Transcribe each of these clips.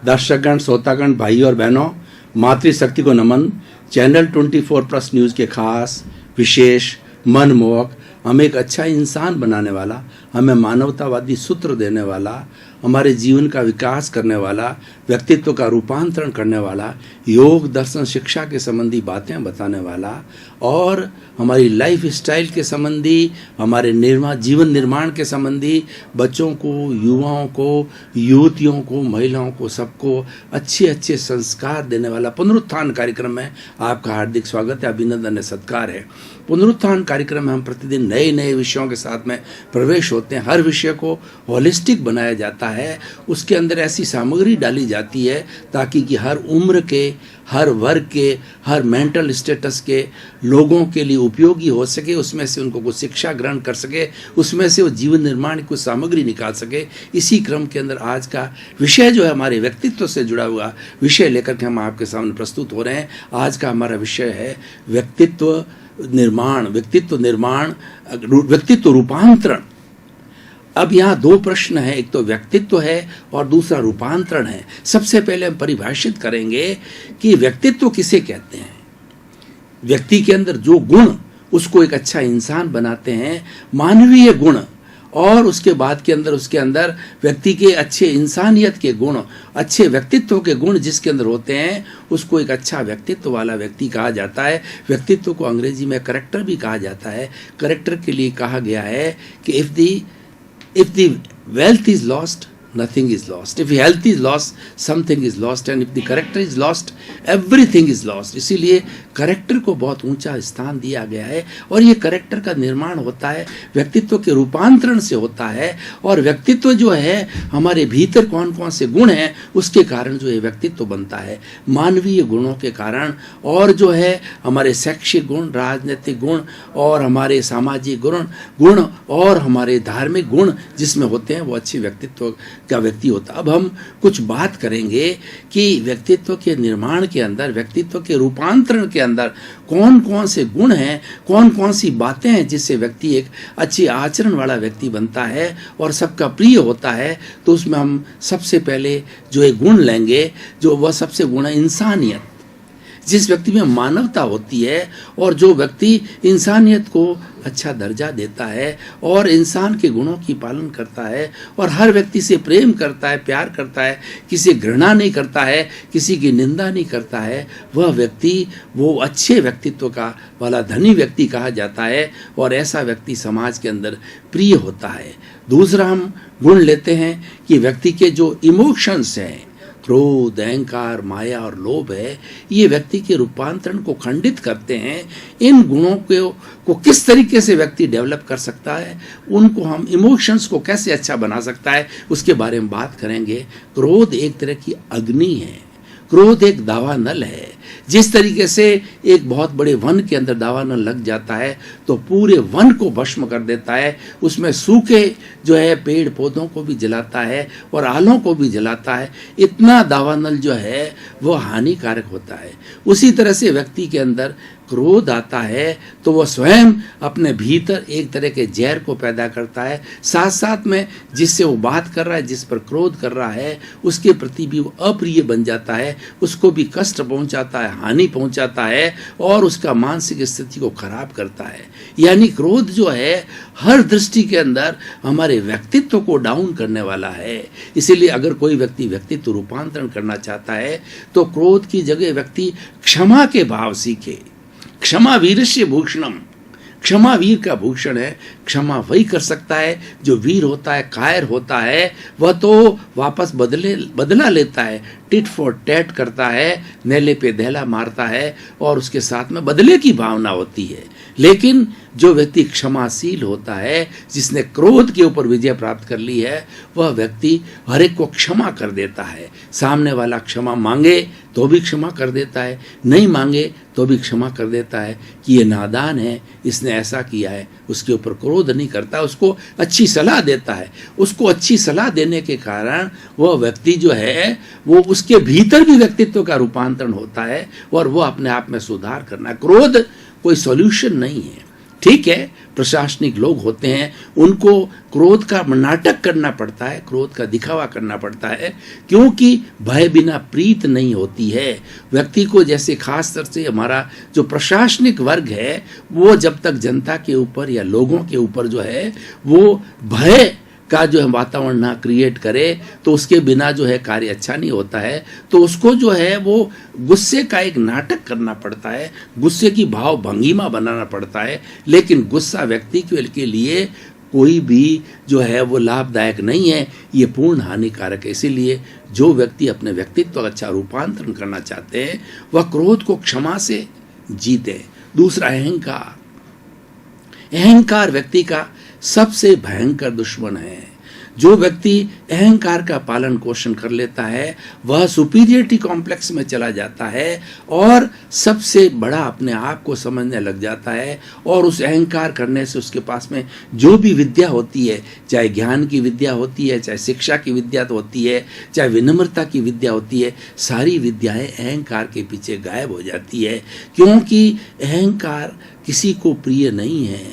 दर्शकगण, श्रोतागण, भाई और बहनों, मातृशक्ति को नमन। चैनल 24+ न्यूज़ के खास, विशेष, मनमोहक, हमें एक अच्छा इंसान बनाने वाला, हमें मानवतावादी सूत्र देने वाला, हमारे जीवन का विकास करने वाला, व्यक्तित्व का रूपांतरण करने वाला, योग दर्शन शिक्षा के संबंधी बातें बताने वाला और हमारी लाइफ स्टाइल के संबंधी, हमारे जीवन निर्माण के संबंधी बच्चों को, युवाओं को, युवतियों को, महिलाओं को, सबको अच्छे अच्छे संस्कार देने वाला पुनरुत्थान कार्यक्रम में आपका हार्दिक स्वागत है, अभिनंदन है, सत्कार है। पुनरुत्थान कार्यक्रम में हम प्रतिदिन नए नए विषयों के साथ में प्रवेश होते हैं। हर विषय को होलिस्टिक बनाया जाता है, उसके अंदर ऐसी सामग्री डाली जाती है ताकि कि हर उम्र के, हर वर्ग के, हर मेंटल स्टेटस के लोगों के लिए उपयोगी हो सके, उसमें से उनको कुछ शिक्षा ग्रहण कर सके, उसमें से वो जीवन निर्माण की कुछ सामग्री निकाल सके। इसी क्रम के अंदर आज का विषय जो है हमारे व्यक्तित्व से जुड़ा हुआ विषय लेकर के हम आपके सामने प्रस्तुत हो रहे हैं। आज का हमारा विषय है व्यक्तित्व निर्माण, व्यक्तित्व रूपांतरण। अब यहाँ दो प्रश्न है, एक तो व्यक्तित्व है और दूसरा रूपांतरण है। सबसे पहले हम परिभाषित करेंगे कि व्यक्तित्व किसे कहते हैं। व्यक्ति के अंदर जो गुण उसको एक अच्छा इंसान बनाते हैं, मानवीय गुण, और उसके बाद के अंदर उसके अंदर व्यक्ति के अच्छे इंसानियत के गुण, अच्छे व्यक्तित्व के गुण जिसके अंदर होते हैं, उसको एक अच्छा व्यक्तित्व वाला व्यक्ति कहा जाता है। व्यक्तित्व को अंग्रेजी में कैरेक्टर भी कहा जाता है। कैरेक्टर के लिए कहा गया है कि if the wealth is lost, nothing is lost. If health is lost, something is lost. And if the character is lost, everything is lost. इसीलिए कैरेक्टर को बहुत ऊंचा स्थान दिया गया है और ये कैरेक्टर का निर्माण होता है व्यक्तित्व के रूपांतरण से होता है। और व्यक्तित्व जो है हमारे भीतर कौन कौन से गुण हैं उसके कारण जो है व्यक्तित्व बनता है, मानवीय गुणों के कारण, और जो है हमारे शैक्षिक गुण, राजनीतिक गुण और हमारे सामाजिक गुण और हमारे धार्मिक गुण जिसमें होते हैं वो अच्छे व्यक्तित्व का व्यक्ति होता। अब हम कुछ बात करेंगे कि व्यक्तित्व के निर्माण के अंदर, व्यक्तित्व के रूपांतरण के अंदर कौन कौन से गुण हैं, कौन कौन सी बातें हैं जिससे व्यक्ति एक अच्छी आचरण वाला व्यक्ति बनता है और सबका प्रिय होता है। तो उसमें हम सबसे पहले जो एक गुण लेंगे, जो वह सबसे गुण है इंसानियत। जिस व्यक्ति में मानवता होती है और जो व्यक्ति इंसानियत को अच्छा दर्जा देता है और इंसान के गुणों की पालन करता है और हर व्यक्ति से प्रेम करता है, प्यार करता है, किसी घृणा नहीं करता है, किसी की निंदा नहीं करता है, वह व्यक्ति वो अच्छे व्यक्तित्व का वाला धनी व्यक्ति कहा जाता है और ऐसा व्यक्ति समाज के अंदर प्रिय होता है। दूसरा हम गुण लेते हैं कि व्यक्ति के जो इमोशंस हैं, क्रोध, अहंकार, माया और लोभ है, ये व्यक्ति के रूपांतरण को खंडित करते हैं। इन गुणों को किस तरीके से व्यक्ति डेवलप कर सकता है, उनको हम इमोशंस को कैसे अच्छा बना सकता है, उसके बारे में बात करेंगे। क्रोध एक तरह की अग्नि है, क्रोध एक दावानल है। जिस तरीके से एक बहुत बड़े वन के अंदर दावानल लग जाता है तो पूरे वन को भस्म कर देता है, उसमें सूखे जो है पेड़ पौधों को भी जलाता है और आलों को भी जलाता है। इतना दावानल जो है वो हानिकारक होता है। उसी तरह से व्यक्ति के अंदर क्रोध आता है तो वह स्वयं अपने भीतर एक तरह के जहर को पैदा करता है, साथ साथ में जिससे वो बात कर रहा है, जिस पर क्रोध कर रहा है, उसके प्रति भी वो अप्रिय बन जाता है, उसको भी कष्ट पहुंचाता है, हानि पहुंचाता है और उसका मानसिक स्थिति को खराब करता है। यानी क्रोध जो है हर दृष्टि के अंदर हमारे व्यक्तित्व को डाउन करने वाला है। इसीलिए अगर कोई व्यक्ति व्यक्तित्व रूपांतरण करना चाहता है तो क्रोध की जगह व्यक्ति क्षमा के भाव सीखे। क्षमा वीरस्य भूषणम, क्षमा वीर का भूषण है। क्षमा वही कर सकता है जो वीर होता है, कायर होता है। वह तो वापस बदला लेता है, टिट फॉर टैट करता है, नेले पे दहला मारता है और उसके साथ में बदले की भावना होती है। लेकिन जो व्यक्ति क्षमाशील होता है, जिसने क्रोध के ऊपर विजय प्राप्त कर ली है, वह व्यक्ति हर एक को क्षमा कर देता है। सामने वाला क्षमा मांगे तो भी क्षमा कर देता है, नहीं मांगे तो भी क्षमा कर देता है कि ये नादान है, इसने ऐसा किया है, उसके ऊपर क्रोध नहीं करता, उसको अच्छी सलाह देता है। उसको अच्छी सलाह देने के कारण वह व्यक्ति जो है वो उसके भीतर भी व्यक्तित्व का रूपांतरण होता है और वो अपने आप में सुधार करना है। क्रोध कोई सॉल्यूशन नहीं है, ठीक है, प्रशासनिक लोग होते हैं, उनको क्रोध का नाटक करना पड़ता है, क्रोध का दिखावा करना पड़ता है, क्योंकि भय बिना प्रीत नहीं होती है। व्यक्ति को, जैसे खास तौर से हमारा जो प्रशासनिक वर्ग है, वो जब तक जनता के ऊपर या लोगों के ऊपर जो है वो भय का जो है वातावरण ना क्रिएट करे, तो उसके बिना जो है कार्य अच्छा नहीं होता है। तो उसको जो है वो गुस्से का एक नाटक करना पड़ता है, गुस्से की भाव भंगिमा बनाना पड़ता है। लेकिन गुस्सा व्यक्ति के लिए कोई भी जो है वो लाभदायक नहीं है, ये पूर्ण हानिकारक है। इसीलिए जो व्यक्ति अपने व्यक्तित्व का अच्छा रूपांतरण करना चाहते हैं, वह क्रोध को क्षमा से जीते। दूसरा, अहंकार। अहंकार व्यक्ति का सबसे भयंकर दुश्मन है। जो व्यक्ति अहंकार का पालन पोषण कर लेता है, वह सुपीरियरिटी कॉम्प्लेक्स में चला जाता है और सबसे बड़ा अपने आप को समझने लग जाता है। और उस अहंकार करने से उसके पास में जो भी विद्या होती है, चाहे ज्ञान की विद्या होती है, चाहे शिक्षा की विद्या होती है, चाहे विनम्रता की विद्या होती है, सारी विद्याएं अहंकार के पीछे गायब हो जाती है। क्योंकि अहंकार किसी को प्रिय नहीं है।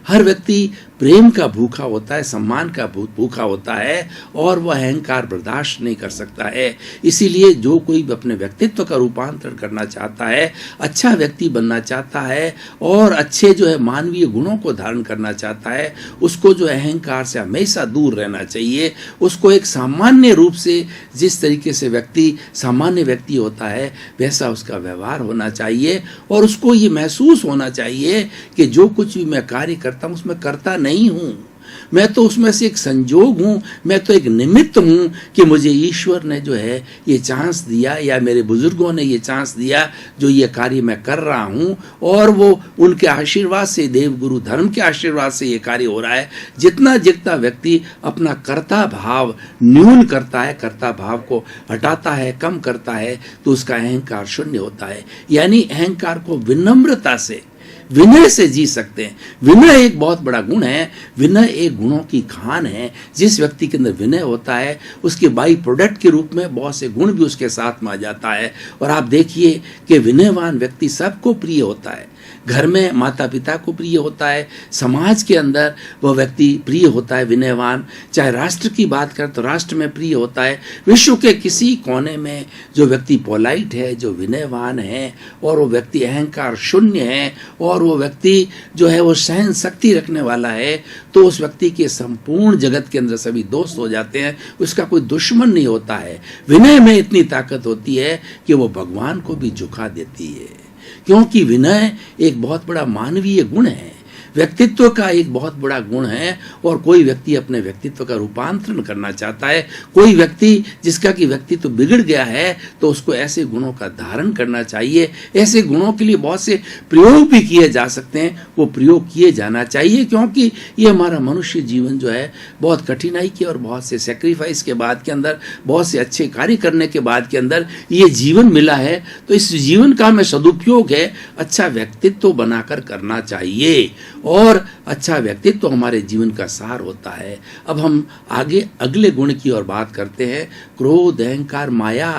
हर व्यक्ति प्रेम का भूखा होता है, सम्मान का भूखा होता है, और वह अहंकार बर्दाश्त नहीं कर सकता है। इसीलिए जो कोई भी अपने व्यक्तित्व का रूपांतरण करना चाहता है, अच्छा व्यक्ति बनना चाहता है और अच्छे जो है मानवीय गुणों को धारण करना चाहता है, उसको जो अहंकार से हमेशा दूर रहना चाहिए। उसको एक सामान्य रूप से, जिस तरीके से व्यक्ति सामान्य व्यक्ति होता है, वैसा उसका व्यवहार होना चाहिए। और उसको ये महसूस होना चाहिए कि जो कुछ भी मैं कार्य करता हूँ उसमें करता नहीं हूं, मैं तो उसमें से एक संजोग हूं, मैं तो एक निमित्त हूं कि मुझे ईश्वर ने जो है ये चांस दिया, या मेरे बुजुर्गों ने ये चांस दिया, जो ये कार्य मैं कर रहा हूं, और वो उनके आशीर्वाद से, देव गुरु धर्म के आशीर्वाद से ये कार्य हो रहा है। जितना व्यक्ति अपना कर्ता भाव न्यून करता है, कर्ता भाव को हटाता है, कम करता है, तो उसका अहंकार शून्य होता है। यानी अहंकार को विनम्रता से, विनय से जी सकते हैं। विनय एक बहुत बड़ा गुण है, विनय एक गुणों की खान है। जिस व्यक्ति के अंदर विनय होता है, उसके बाई प्रोडक्ट के रूप में बहुत से गुण भी उसके साथ में आ जाता है। और आप देखिए कि विनयवान व्यक्ति सबको प्रिय होता है। घर में माता पिता को प्रिय होता है, समाज के अंदर वह व्यक्ति प्रिय होता है विनयवान। चाहे राष्ट्र की बात करें तो राष्ट्र में प्रिय होता है। विश्व के किसी कोने में जो व्यक्ति पोलाइट है, जो विनयवान है, और वो व्यक्ति अहंकार शून्य है, और वो व्यक्ति जो है वो सहन शक्ति रखने वाला है, तो उस व्यक्ति के संपूर्ण जगत के अंदर सभी दोस्त हो जाते हैं, उसका कोई दुश्मन नहीं होता है। विनय में इतनी ताकत होती है कि वो भगवान को भी झुका देती है, क्योंकि विनय एक बहुत बड़ा मानवीय गुण है, व्यक्तित्व का एक बहुत बड़ा गुण है। और कोई व्यक्ति अपने व्यक्तित्व का रूपांतरण करना चाहता है, कोई व्यक्ति जिसका कि व्यक्तित्व बिगड़ गया है, तो उसको ऐसे गुणों का धारण करना चाहिए। ऐसे गुणों के लिए बहुत से प्रयोग भी किए जा सकते हैं, वो प्रयोग किए जाना चाहिए, क्योंकि ये हमारा मनुष्य जीवन जो है बहुत कठिनाई के और बहुत से सेक्रीफाइस के बाद के अंदर, बहुत से अच्छे कार्य करने के बाद के अंदर ये जीवन मिला है। तो इस जीवन का हमें सदुपयोग है अच्छा व्यक्तित्व बनाकर करना चाहिए, और अच्छा व्यक्तित्व हमारे जीवन का सार होता है। अब हम आगे अगले गुण की ओर बात करते हैं। क्रोध, अहंकार, माया।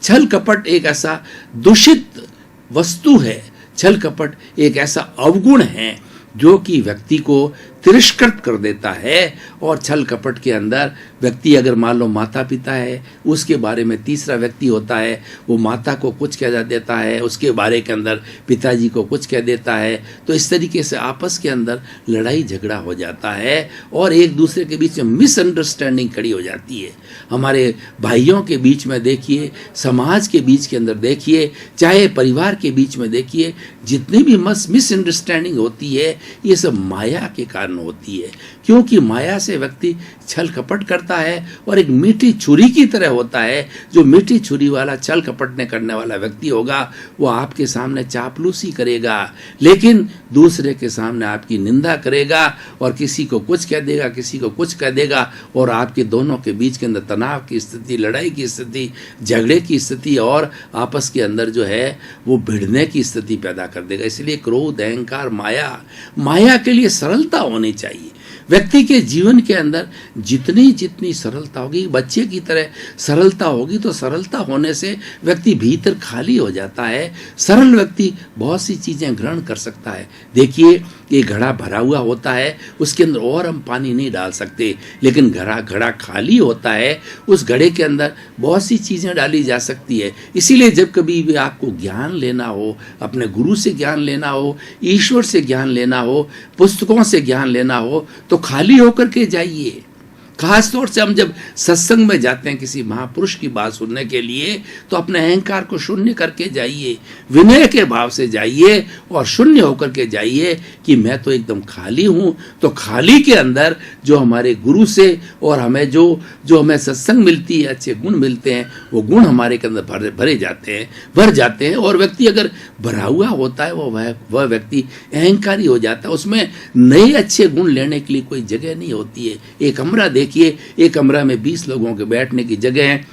छल कपट एक ऐसा दूषित वस्तु है, छल कपट एक ऐसा अवगुण है जो कि व्यक्ति को तिरस्कृत कर देता है। और छल कपट के अंदर व्यक्ति, अगर मान लो माता पिता है, उसके बारे में तीसरा व्यक्ति होता है, वो माता को कुछ कह देता है, उसके बारे के अंदर पिताजी को कुछ कह देता है। तो इस तरीके से आपस के अंदर लड़ाई झगड़ा हो जाता है, और एक दूसरे के बीच में मिसअंडरस्टैंडिंग खड़ी हो जाती है। हमारे भाइयों के बीच में देखिए, समाज के बीच के अंदर देखिए, चाहे परिवार के बीच में देखिए, जितनी भी मिसअंडरस्टैंडिंग होती है, ये सब माया के कारण होती है। क्योंकि माया से व्यक्ति छल कपट करता है, और एक मीठी छुरी की तरह होता है। जो मीठी छुरी वाला छल कपट ने करने वाला व्यक्ति होगा, वो आपके सामने चापलूसी करेगा, लेकिन दूसरे के सामने आपकी निंदा करेगा, और किसी को कुछ कह देगा, किसी को कुछ कह देगा, और आपके दोनों के बीच के अंदर तनाव की स्थिति, लड़ाई की स्थिति, झगड़े की स्थिति, और आपस के अंदर जो है वो भिड़ने की स्थिति पैदा कर देगा। इसलिए क्रोध, अहंकार, माया के लिए सरलता होनी चाहिए। व्यक्ति के जीवन के अंदर जितनी जितनी सरलता होगी, बच्चे की तरह सरलता होगी, तो सरलता होने से व्यक्ति भीतर खाली हो जाता है। सरल व्यक्ति बहुत सी चीज़ें ग्रहण कर सकता है। देखिए, ये घड़ा भरा हुआ होता है, उसके अंदर और हम पानी नहीं डाल सकते, लेकिन घड़ा खाली होता है, उस घड़े के अंदर बहुत सी चीज़ें डाली जा सकती है। इसीलिए जब कभी भी आपको ज्ञान लेना हो, अपने गुरु से ज्ञान लेना हो, ईश्वर से ज्ञान लेना हो, पुस्तकों से ज्ञान लेना हो, तो खाली होकर के जाइए। खास तौर से हम जब सत्संग में जाते हैं किसी महापुरुष की बात सुनने के लिए, तो अपने अहंकार को शून्य करके जाइए, विनय के भाव से जाइए और शून्य होकर के जाइए कि मैं तो एकदम खाली हूँ। तो खाली के अंदर जो हमारे गुरु से और हमें जो हमें सत्संग मिलती है, अच्छे गुण मिलते हैं, वो गुण हमारे के अंदर भर जाते हैं। और व्यक्ति अगर भरा हुआ होता है, वह व्यक्ति अहंकारी हो जाता है, उसमें नए अच्छे गुण लेने के लिए कोई जगह नहीं होती है। एक कमरा देखिए, एक कमरा में 20 लोगों के बैठने की जगह है,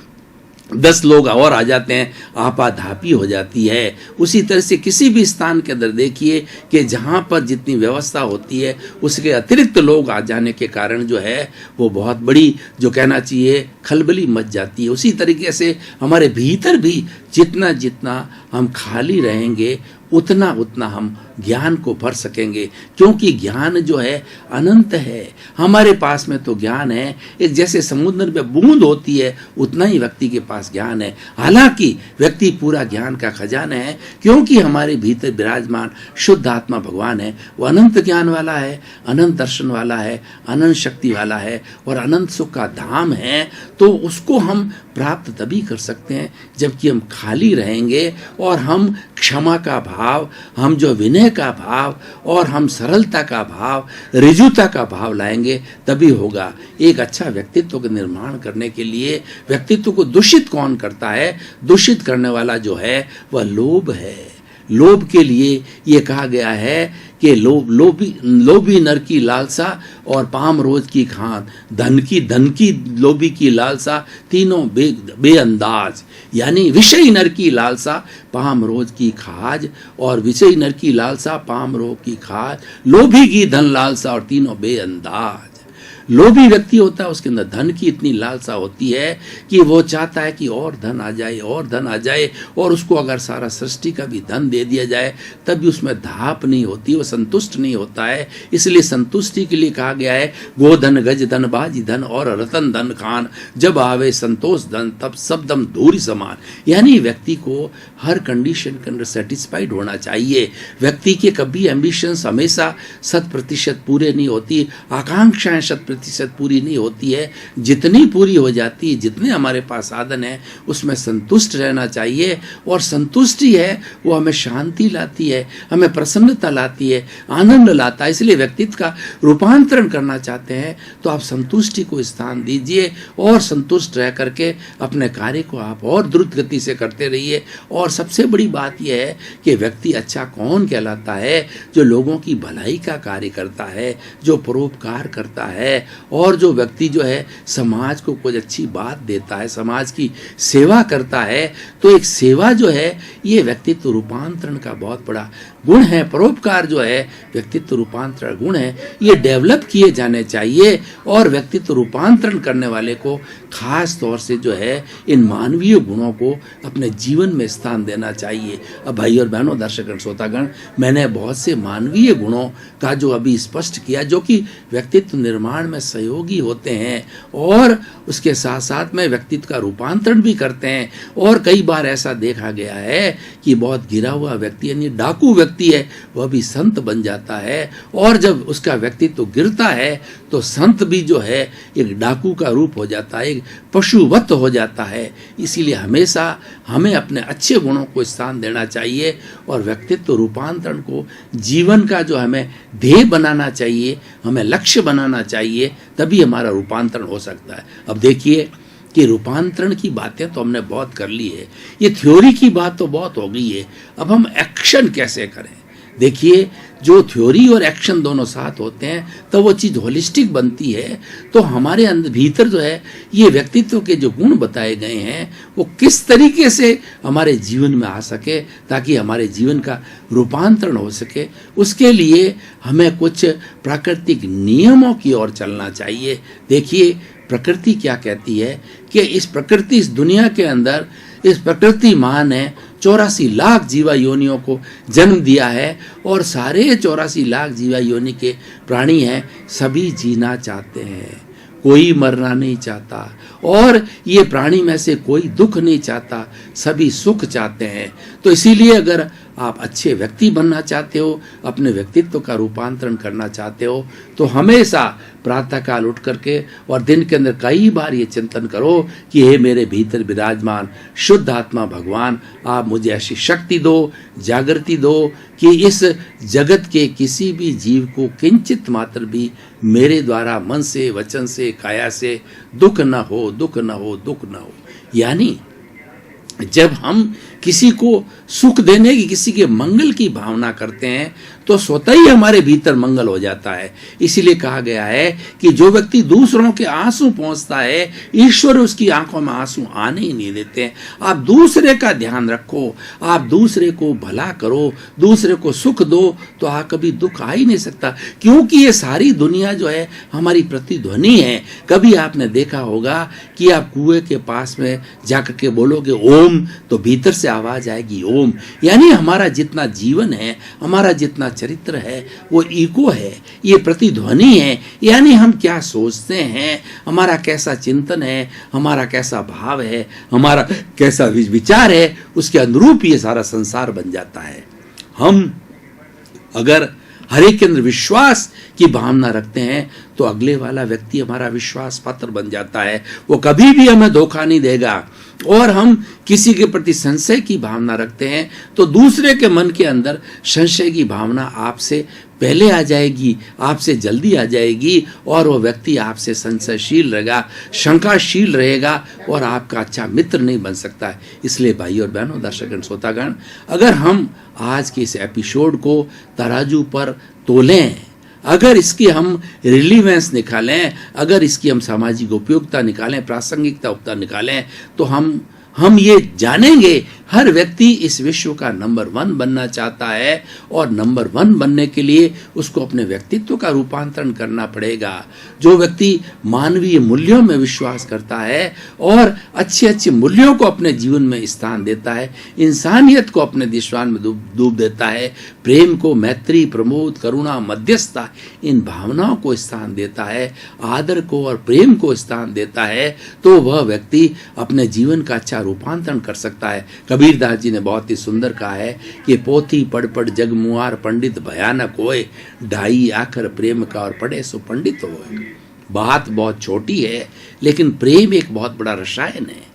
10 लोग और आ जाते हैं, आपाधापी हो जाती है। उसी तरह से किसी भी स्थान के अंदर देखिए कि जहाँ पर जितनी व्यवस्था होती है, उसके अतिरिक्त लोग आ जाने के कारण जो है वो बहुत बड़ी, जो कहना चाहिए, खलबली मच जाती है। उसी तरीके से हमारे भीतर भी जितना जितना हम खाली रहेंगे, उतना उतना हम ज्ञान को भर सकेंगे, क्योंकि ज्ञान जो है अनंत है। हमारे पास में तो ज्ञान है, एक जैसे समुद्र में बूंद होती है, उतना ही व्यक्ति के पास ज्ञान है। हालांकि व्यक्ति पूरा ज्ञान का खजाना है, क्योंकि हमारे भीतर विराजमान शुद्ध आत्मा भगवान है। वो अनंत ज्ञान वाला है, अनंत दर्शन वाला है, अनंत शक्ति वाला है और अनंत सुख का धाम है। तो उसको हम प्राप्त तभी कर सकते हैं जबकि हम खाली रहेंगे और हम क्षमा का भाव, हम जो विनय का भाव और हम सरलता का भाव, ऋजुता का भाव लाएंगे, तभी होगा। एक अच्छा व्यक्तित्व का निर्माण करने के लिए व्यक्तित्व को दूषित कौन करता है? दूषित करने वाला जो है वह लोभ है। लोभ के लिए ये कहा गया है कि लोभी नर की लालसा और पाम रोज की खान, धन की लोभी की लालसा, तीनों बेअंदाज। यानी विषय नर की लालसा, पाम रोज की खाज, और विषय नर की लालसा, पाम रोज की खाज, लोभी की धन लालसा और तीनों बेअंदाज। लोभी व्यक्ति होता है, उसके अंदर धन की इतनी लालसा होती है कि वो चाहता है कि और धन आ जाए, और धन आ जाए, और उसको अगर सारा सृष्टि का भी धन दे दिया जाए तब भी उसमें धाप नहीं होती, वो संतुष्ट नहीं होता है। इसलिए संतुष्टि के लिए कहा गया है, गोधन गज धन बाजी धन और रतन धन खान, जब आवे संतोष धन तब सब दम धूरी समान। यानी व्यक्ति को हर कंडीशन के अंदर सेटिस्फाइड होना चाहिए। व्यक्ति के कभी एम्बिशंस हमेशा 100% पूरे नहीं होती, आकांक्षाएं 100% पूरी नहीं होती है। जितनी पूरी हो जाती है, जितने हमारे पास साधन है, उसमें संतुष्ट रहना चाहिए। और संतुष्टि है वो हमें शांति लाती है, हमें प्रसन्नता लाती है, आनंद लाता है। इसलिए व्यक्तित्व का रूपांतरण करना चाहते हैं तो आप संतुष्टि को स्थान दीजिए और संतुष्ट रह करके अपने कार्य को आप और द्रुत गति से करते रहिए। और सबसे बड़ी बात यह है कि व्यक्ति अच्छा कौन कहलाता है? जो लोगों की भलाई का कार्य करता है, जो परोपकार करता है, और जो व्यक्ति जो है समाज को कुछ अच्छी बात देता है, समाज की सेवा करता है। तो एक सेवा जो है ये व्यक्तित्व रूपांतरण का बहुत बड़ा गुण है। परोपकार जो है व्यक्तित्व रूपांतरण गुण है, ये डेवलप किए जाने चाहिए। और व्यक्तित्व रूपांतरण करने वाले को खास तौर से जो है इन मानवीय गुणों को अपने जीवन में स्थान देना चाहिए। अब भाई और बहनों, दर्शकगण, श्रोतागण, मैंने बहुत से मानवीय गुणों का जो अभी स्पष्ट किया, जो कि व्यक्तित्व निर्माण में सहयोगी होते हैं और उसके साथ साथ में व्यक्तित्व का रूपांतरण भी करते हैं। और कई बार ऐसा देखा गया है कि बहुत गिरा हुआ व्यक्ति, यानी डाकू व्यक्ति है, वह भी संत बन जाता है। और जब उसका व्यक्तित्व गिरता है तो संत भी जो है एक डाकू का रूप हो जाता है, एक पशुवत हो जाता है। इसीलिए हमेशा हमें अपने अच्छे गुणों को स्थान देना चाहिए और व्यक्तित्व रूपांतरण को जीवन का जो हमें ध्येय बनाना चाहिए, हमें लक्ष्य बनाना चाहिए, तभी हमारा रूपांतरण हो सकता है। अब देखिए कि रूपांतरण की बातें तो हमने बहुत कर ली है, ये थ्योरी की बात तो बहुत हो गई है। अब हम एक्शन कैसे करें? देखिए, जो थ्योरी और एक्शन दोनों साथ होते हैं तो वो चीज़ होलिस्टिक बनती है। तो हमारे अंदर भीतर जो है ये व्यक्तित्व के जो गुण बताए गए हैं वो किस तरीके से हमारे जीवन में आ सके ताकि हमारे जीवन का रूपांतरण हो सके, उसके लिए हमें कुछ प्राकृतिक नियमों की ओर चलना चाहिए। देखिए प्रकृति क्या कहती है कि इस दुनिया के अंदर इस प्रकृति माँ ने 84 लाख जीवा योनियों को जन्म दिया है और सारे 84 लाख जीवा योनि के प्राणी हैं, सभी जीना चाहते हैं, कोई मरना नहीं चाहता और ये प्राणी में से कोई दुख नहीं चाहता, सभी सुख चाहते हैं। तो इसीलिए अगर आप अच्छे व्यक्ति बनना चाहते हो, अपने व्यक्तित्व का रूपांतरण करना चाहते हो, तो हमेशा प्रातःकाल उठ करके और दिन के अंदर कई बार ये चिंतन करो कि हे मेरे भीतर विराजमान शुद्ध आत्मा भगवान, आप मुझे ऐसी शक्ति दो, जागृति दो कि इस जगत के किसी भी जीव को किंचित मात्र भी मेरे द्वारा मन से, वचन से, काया से दुख न हो, दुख न हो, दुख न हो। यानी जब हम किसी को सुख देने की, किसी के मंगल की भावना करते हैं तो स्वतः ही हमारे भीतर मंगल हो जाता है। इसीलिए कहा गया है कि जो व्यक्ति दूसरों के आंसू पहुंचता है, ईश्वर उसकी आंखों में आंसू आने ही नहीं देते हैं। आप दूसरे का ध्यान रखो, आप दूसरे को भला करो, दूसरे को सुख दो, तो कभी दुख आ ही नहीं सकता, क्योंकि ये सारी दुनिया जो है हमारी प्रतिध्वनि है। कभी आपने देखा होगा कि आप कुएं के पास में जाकर के बोलोगे ओम, तो भीतर से आवाज आएगी ओम। यानी हमारा जितना जीवन है, हमारा जितना चरित्र है, वो इको है, ये प्रतिध्वनि है। यानी हम क्या सोचते हैं, हमारा कैसा चिंतन है, हमारा कैसा भाव है, हमारा कैसा विचार है, उसके अनुरूप ये सारा संसार बन जाता है। हम अगर हर एक के अंदर विश्वास की भावना रखते हैं तो अगले वाला व्यक्ति हमारा विश्वास पात्र बन जाता है, वो कभी भी हमें धोखा नहीं देगा। और हम किसी के प्रति संशय की भावना रखते हैं तो दूसरे के मन के अंदर संशय की भावना आपसे पहले आ जाएगी, आपसे जल्दी आ जाएगी और वो व्यक्ति आपसे संशयशील रहेगा, शंकाशील रहेगा और आपका अच्छा मित्र नहीं बन सकता है। इसलिए भाई और बहनों, दर्शकगण, श्रोतागण, अगर हम आज के इस एपिसोड को तराजू पर तोलें, अगर इसकी हम रिलीवेंस निकालें, अगर इसकी हम सामाजिक उपयोगिता निकालें, प्रासंगिकता निकालें, तो हम ये जानेंगे हर व्यक्ति इस विश्व का नंबर 1 बनना चाहता है और नंबर 1 बनने के लिए उसको अपने व्यक्तित्व का रूपांतरण करना पड़ेगा। जो व्यक्ति मानवीय मूल्यों में विश्वास करता है और अच्छे अच्छे मूल्यों को अपने जीवन में स्थान देता है, इंसानियत को अपने दिशान में डूब देता है, प्रेम को, मैत्री, प्रमोद, करुणा, मध्यस्थता, इन भावनाओं को स्थान देता है, आदर को और प्रेम को स्थान देता है, तो वह व्यक्ति अपने जीवन का अच्छा रूपांतरण कर सकता है। कबीरदास जी ने बहुत ही सुंदर कहा है कि पोथी पढ़ पढ़ जग मुआर, पंडित भयानक होए, ढाई आखर प्रेम का और पढ़े सो पंडित होए। बात बहुत छोटी है लेकिन प्रेम एक बहुत बड़ा रसायन है।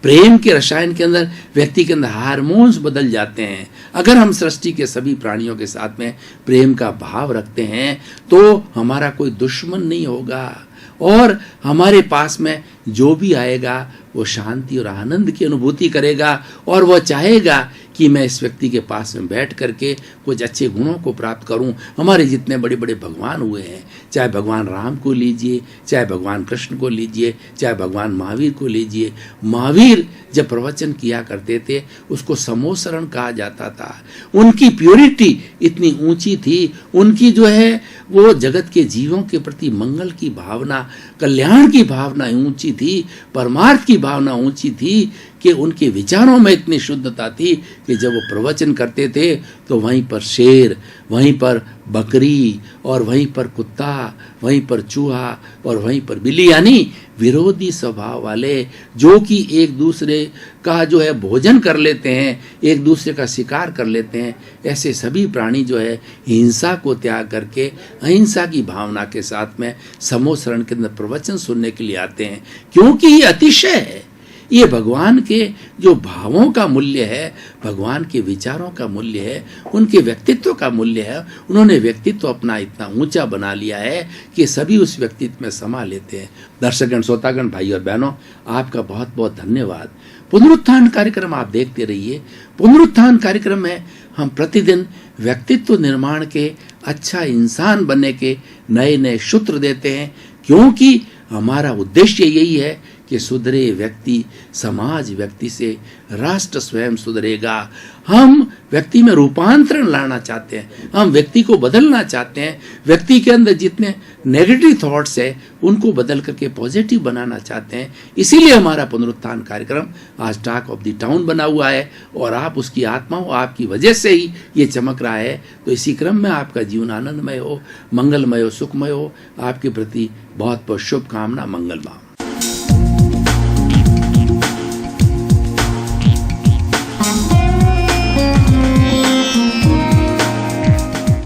प्रेम के रसायन के अंदर व्यक्ति के अंदर हार्मोन्स बदल जाते हैं। अगर हम सृष्टि के सभी प्राणियों के साथ में प्रेम का भाव रखते हैं तो हमारा कोई दुश्मन नहीं होगा और हमारे पास में जो भी आएगा वो शांति और आनंद की अनुभूति करेगा और वह चाहेगा कि मैं इस व्यक्ति के पास में बैठ करके कुछ अच्छे गुणों को प्राप्त करूं। हमारे जितने बड़े बड़े भगवान हुए हैं, चाहे भगवान राम को लीजिए, चाहे भगवान कृष्ण को लीजिए, चाहे भगवान महावीर को लीजिए। महावीर जब प्रवचन किया करते थे उसको समोसरण कहा जाता था। उनकी प्योरिटी इतनी ऊंची थी, उनकी जो है वो जगत के जीवों के प्रति मंगल की भावना, कल्याण की भावना ऊंची थी, परमार्थ की भावना ऊंची थी कि उनके विचारों में इतनी शुद्धता थी कि जब वो प्रवचन करते थे तो वहीं पर शेर, वहीं पर बकरी और वहीं पर कुत्ता, वहीं पर चूहा और वहीं पर बिल्ली, यानी विरोधी स्वभाव वाले जो कि एक दूसरे का जो है भोजन कर लेते हैं, एक दूसरे का शिकार कर लेते हैं, ऐसे सभी प्राणी जो है हिंसा को त्याग करके अहिंसा की भावना के साथ में समोसरण के अंदर प्रवचन सुनने के लिए आते हैं। क्योंकि ये अतिशय है, ये भगवान के जो भावों का मूल्य है, भगवान के विचारों का मूल्य है, उनके व्यक्तित्व का मूल्य है। उन्होंने व्यक्तित्व अपना इतना ऊंचा बना लिया है कि सभी उस व्यक्तित्व में समा लेते हैं। दर्शकगण, श्रोतागण, भाई और बहनों, आपका बहुत बहुत धन्यवाद। पुनरुत्थान कार्यक्रम आप देखते रहिए। पुनरुत्थान कार्यक्रम में हम प्रतिदिन व्यक्तित्व निर्माण के, अच्छा इंसान बनने के नए नए सूत्र देते हैं, क्योंकि हमारा उद्देश्य यही है कि सुधरे व्यक्ति, समाज व्यक्ति से, राष्ट्र स्वयं सुधरेगा। हम व्यक्ति में रूपांतरण लाना चाहते हैं, हम व्यक्ति को बदलना चाहते हैं, व्यक्ति के अंदर जितने नेगेटिव थॉट्स है उनको बदल करके पॉजिटिव बनाना चाहते हैं। इसीलिए हमारा पुनरुत्थान कार्यक्रम आज टॉक ऑफ द टाउन बना हुआ है, और आप उसकी आत्मा हो, आपकी वजह से ही ये चमक रहा है। तो इसी क्रम में आपका जीवन आनंदमय हो, मंगलमय हो, सुखमय हो। आपके प्रति बहुत बहुत शुभकामना, मंगलमय।